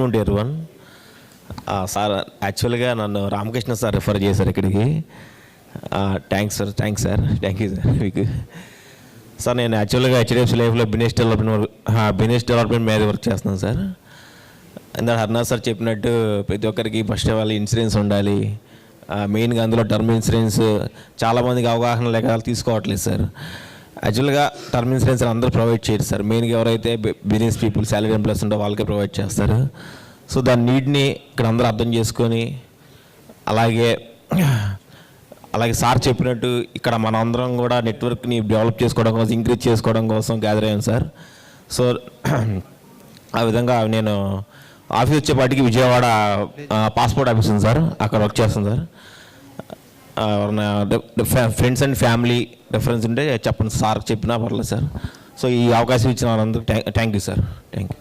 నుండి ఎరువన్ సార్ యాక్చువల్గా నన్ను రామకృష్ణ సార్ రిఫర్ చేశారు ఇక్కడికి. Thanks sir, thank you sir మీకు. సార్ నేను యాక్చువల్గా హెచ్డిఎఫ్సి లైఫ్లో బిజినెస్ డెవలప్మెంట్ మీద వర్క్ చేస్తున్నాను సార్. ఇందాక హర్నాథ్ సార్ చెప్పినట్టు ప్రతి ఒక్కరికి ఫస్ట్ ఆఫ్ ఆల్ ఇన్సూరెన్స్ ఉండాలి. మెయిన్గా అందులో టర్మ్ ఇన్సూరెన్స్ చాలామందికి అవగాహన లేక తీసుకోవట్లేదు సార్. యాక్చువల్గా టర్మ్ ఇన్సూరెన్స్ అందరూ ప్రొవైడ్ చేయరు సార్. మెయిన్గా ఎవరైతే బిజినెస్ పీపుల్ సాలరీ ఎంప్లాయీస్ ఉంటే వాళ్ళకే ప్రొవైడ్ చేస్తారు. సో దాని నీడ్ని ఇక్కడ అందరూ అర్థం చేసుకొని అలాగే సార్ చెప్పినట్టు ఇక్కడ మన అందరం కూడా నెట్వర్క్ని డెవలప్ చేసుకోవడం కోసం, ఇంక్రీజ్ చేసుకోవడం కోసం గ్యాదర్ అయ్యాను సార్. సో ఆ విధంగా నేను ఆఫీస్ వచ్చేపాటికి విజయవాడ పాస్పోర్ట్ ఆఫీస్ ఉంది సార్, అక్కడ వర్క్ చేస్తాను sir. Friends and family reference ఉంటే చెప్పండి సార్, చెప్పినా పర్లేదు సార్. సో ఈ అవకాశం ఇచ్చిన వాళ్ళందరూ thank you sir. Thank you.